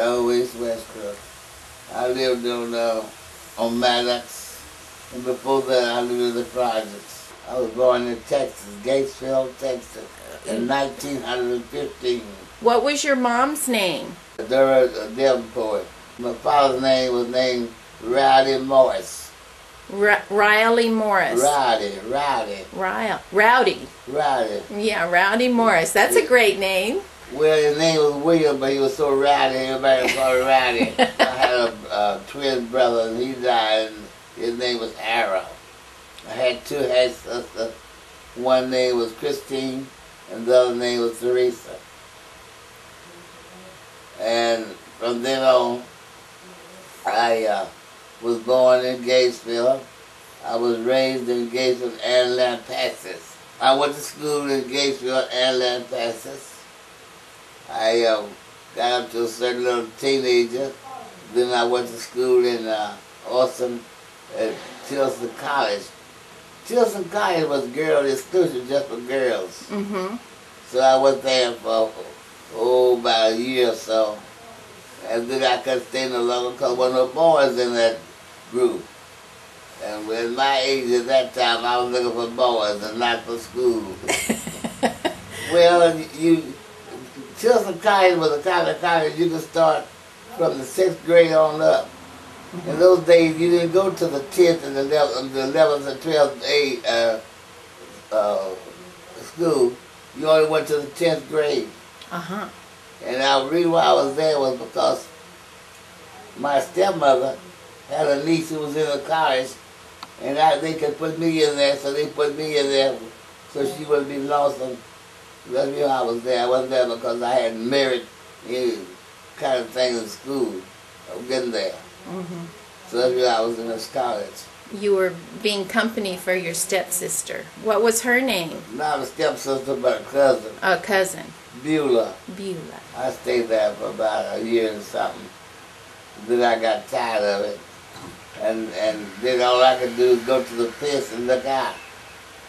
always Westbrook. I lived on Maddox, and before that I lived in the projects. I was born in Texas, Gatesville, Texas, in 1915. What was your mom's name? Dora Davenport. My father's name was named Rowdy Morris. Riley Morris. Rowdy. Rowdy. Rowdy. Yeah, Rowdy Morris. That's a great name. Well, his name was William, but he was so rowdy, everybody called him Rowdy. I had a twin brother, and he died, and his name was Arrow. I had two half sisters. One name was Christine, and the other name was Teresa. And from then on, I was born in Gatesville. I was raised in Gatesville and Lampasas. I went to school in Gatesville and Lampasas. I got up to a certain little teenager. Then I went to school in Austin at Tilson College. Tilson College was girl exclusive, just for girls. Mm-hmm. So I went there for about a year or so. And then I couldn't stay no longer because there were no boys in that group. And with my age at that time, I was looking for boys and not for school. Well, Tilson College was a kind of college you could start from the 6th grade on up. In those days, you didn't go to the 10th and the 11th and 12th school. You only went to the 10th grade. Uh-huh. And the reason why I was there was because my stepmother had a niece who was in the college, and they could put me in there, so they put me in there so she wouldn't be lonesome. That's the reason I was there. I wasn't there because I had merit kind of thing in school. I was getting there. Mm-hmm. So that's why I was in this college. You were being company for your stepsister. What was her name? Not a stepsister, but a cousin. A cousin. Beulah. Beulah. I stayed there for about a year and something. Then I got tired of it. And then all I could do is go to the fence and look out.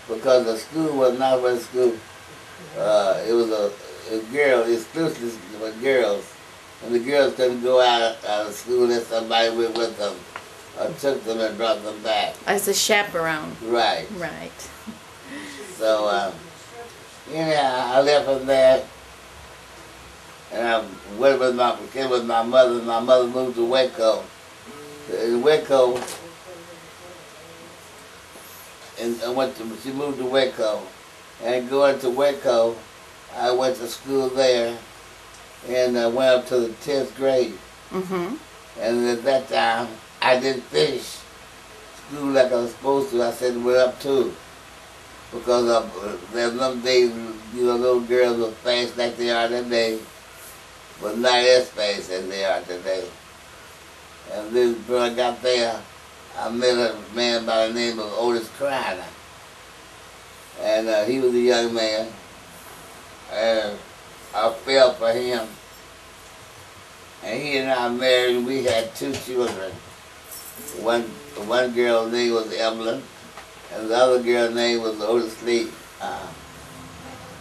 Because the school was not for school. It was a girl, exclusively for girls. And the girls couldn't go out of school unless somebody went with them or took them and brought them back. As a chaperone. Right. Right. So, anyhow, I left from there. And I went with my mother. My mother moved to Waco. In Waco, and she moved to Waco. And going to Waco, I went to school there, and I went up to the 10th grade. Mm-hmm. And at that time, I didn't finish school like I was supposed to. I said went up too. Because there's some days, little girls were fast like they are today, but not as fast as they are today. And then when I got there, I met a man by the name of Otis Kreiner. And he was a young man, and I fell for him. And he and I married, and we had 2 children. One girl's name was Evelyn, and the other girl's name was Otis Lee. Out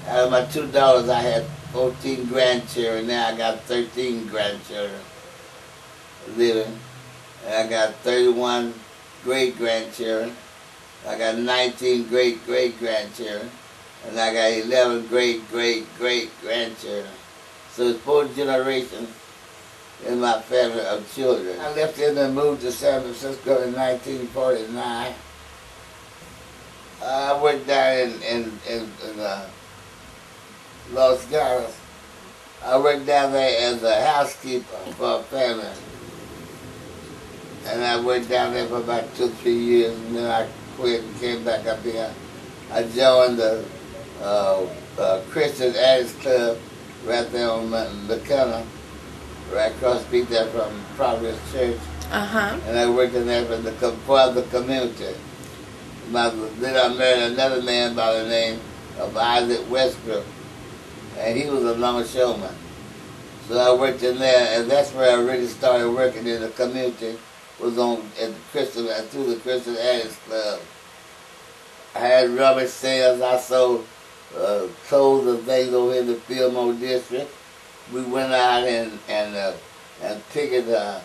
of my 2 daughters, I had 14 grandchildren. Now I got 13 grandchildren living. And I got 31 great-grandchildren. I got 19 great-great-grandchildren. And I got 11 great-great-great-grandchildren. So it's 4 generations in my family of children. I left in and moved to San Francisco in 1949. I worked down in Los Gatos. I worked down there as a housekeeper for a family. And I worked down there for about 2 or 3 years, and then I quit and came back up here. I joined the Christian Addicts Club right there on McKenna, right across the street there from Progress Church. Uh-huh. And I worked in there for the community. Then I married another man by the name of Isaac Westbrook, and he was a longshoreman. So I worked in there, and that's where I really started working in the community. Was through the Christian Addicts Club. I had rubbish sales. I sold clothes and things over in the Fillmore district. We went out and and picketed a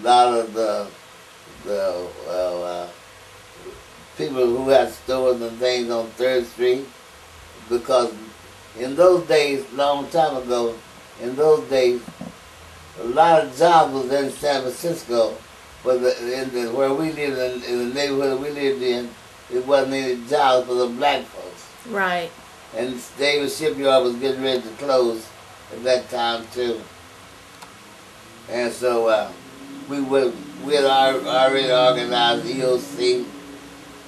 lot of the people who had stores and things on 3rd Street, because in those days, long time ago, in those days, a lot of jobs was in San Francisco, but where we lived, in the neighborhood we lived in, it wasn't any jobs for the black folks. Right. And Davis Shipyard was getting ready to close at that time too. And so we had already organized EOC,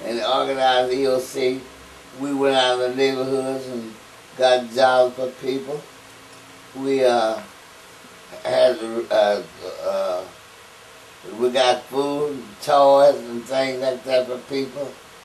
and organized EOC, we went out in the neighborhoods and got jobs for people. We we got food, toys, and things like that for people.